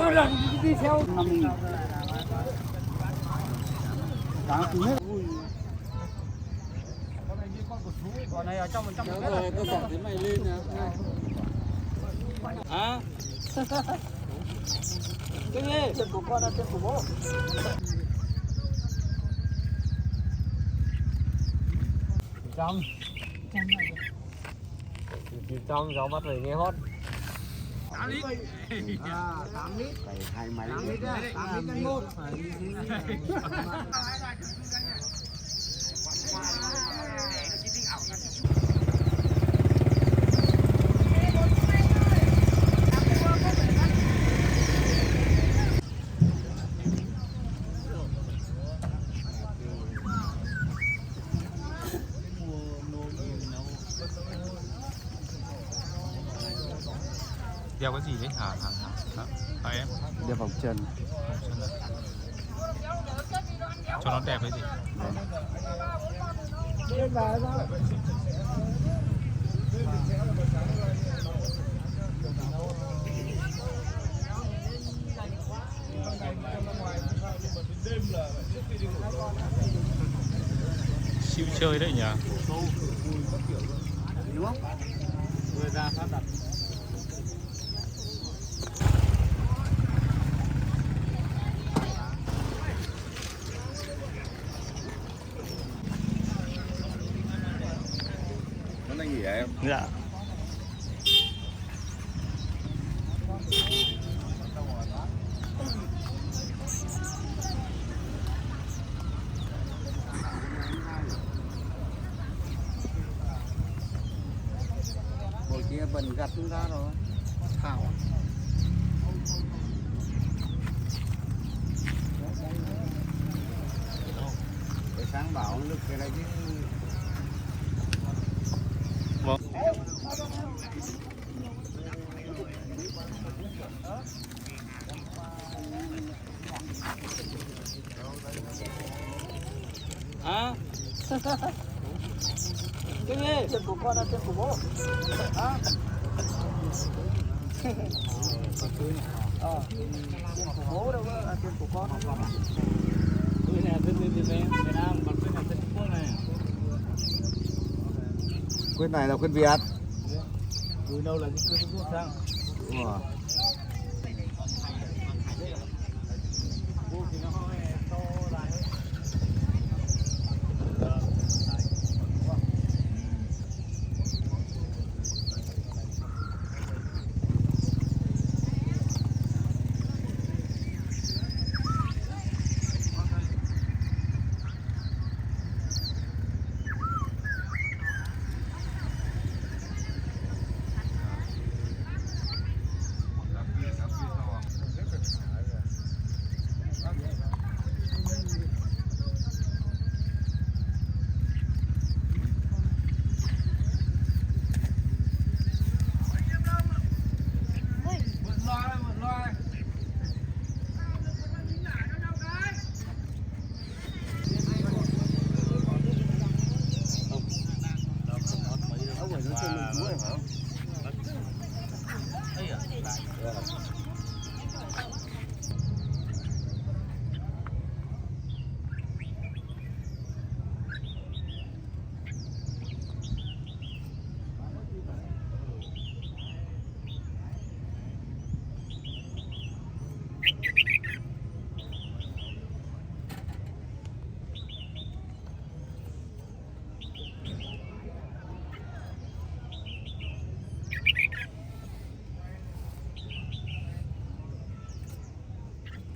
Tôi lần đi theo 5.000. Cá cứng hết. Con này ở trong 100 mét rồi, tôi bỏ thấy mày lên nè. Hả? Cái gì? Chân của con là chân của bố. Trăm. Trăm gió bắt rồi nghe hót. 8 lít. 8 lít. Hai máy. 8 lít á, 8 lít cân một. Đeo cái gì đấy hả em? Đeo vòng chân. Cho nó đẹp cái gì? Siêu chơi đấy nhỉ? Đúng không? Vừa ra phát đặt. Vẫn đang nghỉ à em? Dạ. Hồi kia bần gặt chúng ta rồi. Thảo. Để sáng bảo lực cái này chứ. Vâng. Hả? Cái gì? Chân của con là chân của bố. Hả? Chân của bố đâu có là chân của con không? Cái này là chân Việt Nam, còn cái này chân Trung Quốc này. Quyên này là quyên Việt. Từ đâu là cái quyên Trung Quốc sang? Đúng rồi.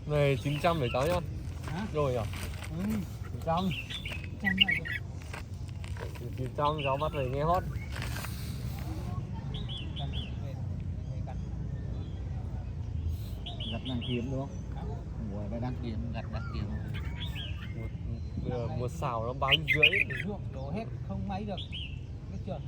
Này 900 để cháu nhá. Hả? Rồi à? 900. 900 cháu bắt rồi nghe hót. Gặt đang kiếm đúng không? Mùa này đang kiếm, gặt đang kiếm. Một xào nó bán rưỡi. Ruộng đổ hết không máy được. Biết chưa?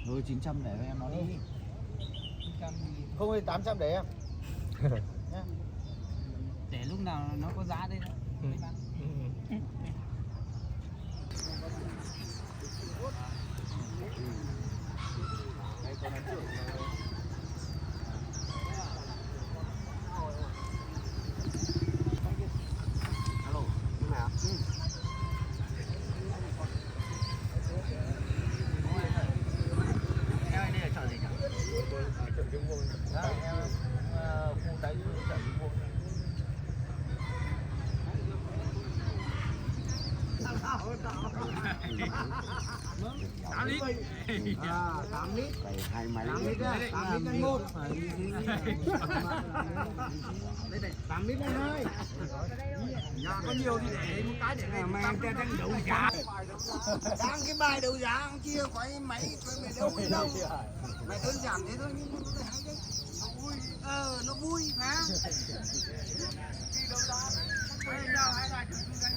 Rồi 900 để em nó đi. 900 Không ơi 800 để em. Nhá. nào nó có giá đây. Alo, như nào? Em đây là chợ gì nhỉ? Chợ Trung Quân. Khu đấy chợ Trung Quân. Tám lít. 8 lít. Hai máy. 8 lít á. 8 lít cân một. Đây này, 8 lít này thôi. Nhà có nhiều thì để một cái để này mà ta đang đấu giá. Đang cái bài đấu giá ông chia quay máy mày đâu đi đâu. Mày đơn giản thế thôi nhưng nó hay đấy. Nó vui. Nó vui phải không? Đi đấu giá. Đây đâu hai bài chúng ta nhỉ.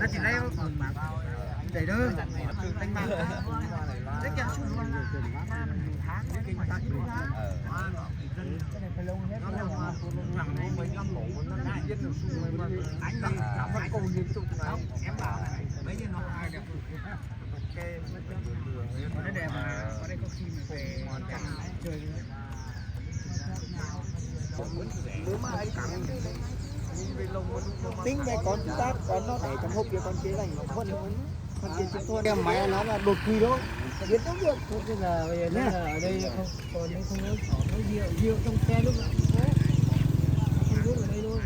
Nó chỉ lấy để đơn đánh bạc rất kẹo anh đi vẫn còn liên tục không em bảo mấy cái nó ai được cái để mà có đây có khi mình về chơi nếu mà anh tính đây con chúng ta con nó để trong hộp kia con kia này con kia chúng tôi đem máy nó là đột quỳ đó biết không được thế là bây giờ ở đây không còn không có rượu trong xe lúc nào không biết ở đây luôn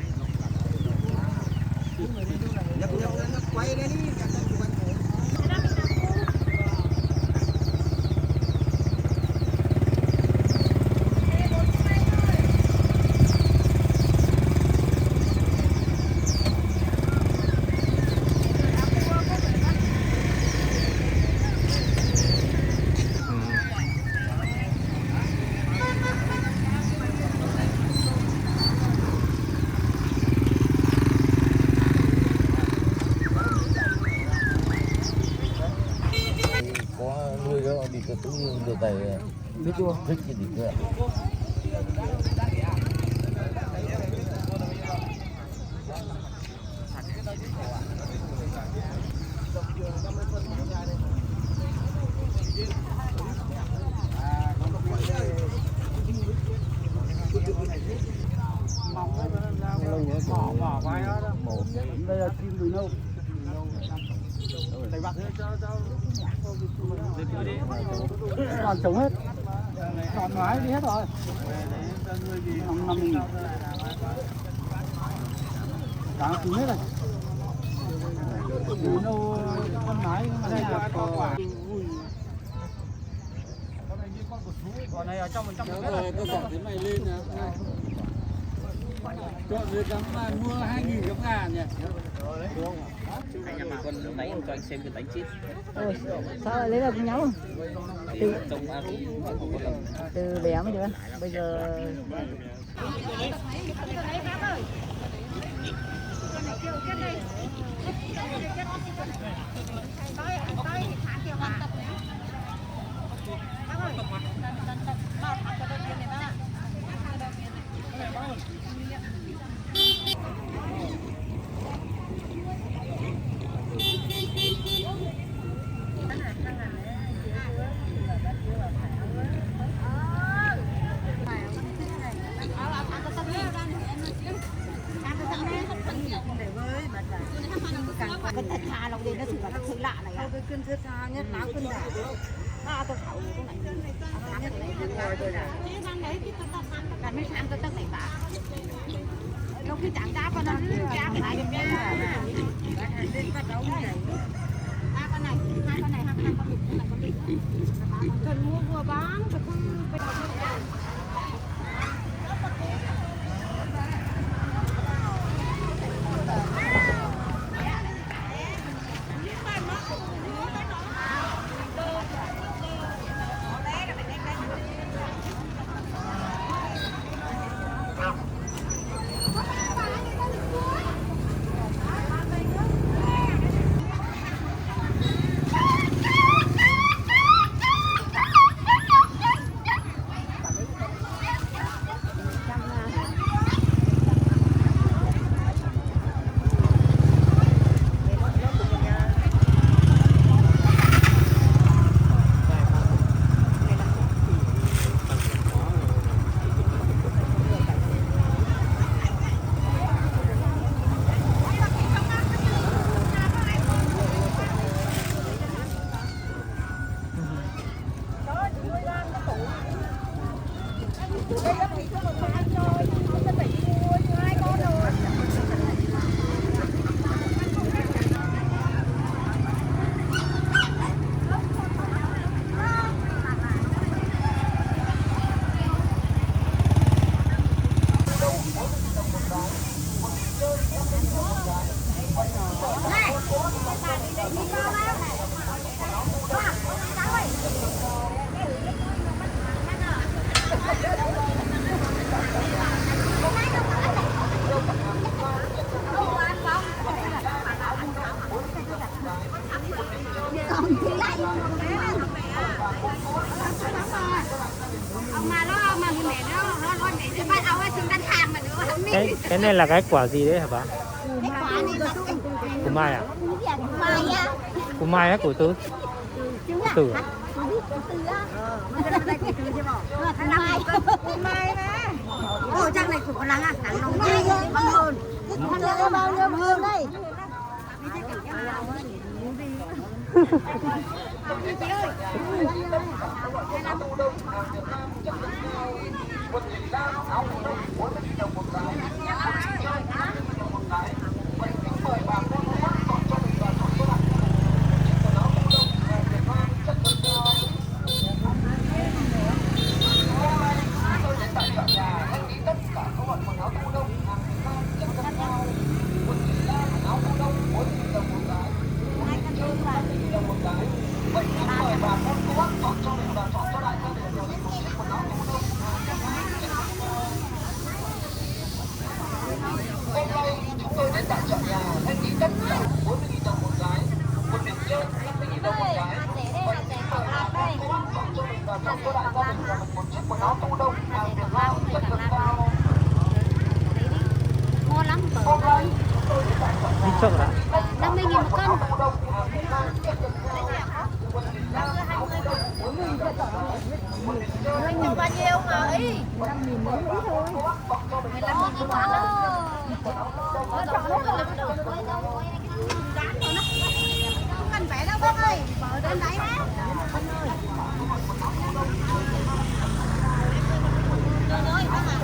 nhập nó quay đây đi biết chưa? Thích gì nữa. Đây là chim đùi nâu. Còn trống hết, còn nói đi hết rồi. Năm đáng cứu hết rồi. Đùi nâu con mái đây là quả. Còn này ở trong 100 mét rồi. Tôi bỏ cái này lên nè. Chọn với tấm mua 2.000 tấm gà nhỉ? Con đánh cho anh xem cái đánh chết. Sao lại lấy được nhau? Từ bé mới được. Bây giờ cái thật thà lòng đi nó chỉ là cái thứ lạ này à? Cái cơn thật thà nhất láo cơn giả. Tôi khẩu cái này. Cái mấy tháng tôi tất này bà. Lúc cái chẳng đá con nó cha phải được nha. Lên bắt đầu này. Hai con này, hai con này, hai con đực, cần mua vừa bán, phải không phải Cái này là cái quả gì đấy hả bác? Củ mai à? Củ mai á, củ tứ? Củ tử à? Ồ, chắc này củ lắng à, cắn nóng chay băng hơn. Bao nhiêu hơn đây? Ngon lắm, Đi chợ đã. 50.000 một cân. Anh cho bao nhiêu mà ý? 15.000 mấy ít thôi. 15.000 bán đó. Không cần vẽ đâu bác ơi, mở trên đấy hết. Rồi, bác ạ.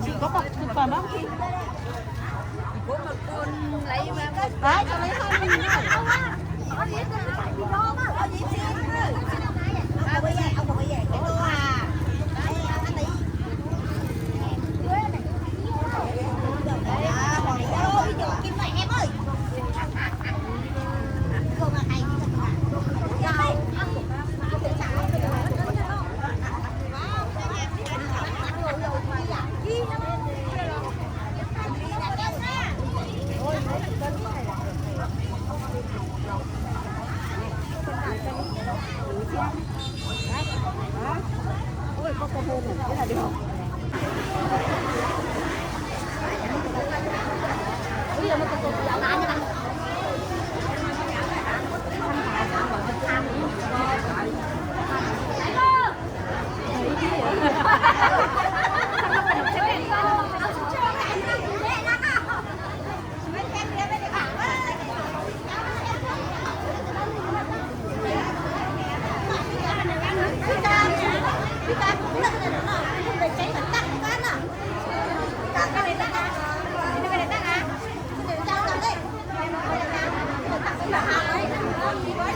Chị có bọc thực phẩm không chị? Có một con lấy mà Đấy, cho lấy 20.000 thôi. có gì phải đi đo mà có gì xin à bây giờ ông bây giờ cái đô à đấy anh tí kim này em ơi không là hay Ôi, có cô hơn này, thế là được. Bây giờ một cái cục dạo này nha. Hãy subscribe cho kênh Ghiền Mì Gõ để không bỏ lỡ những video hấp dẫn.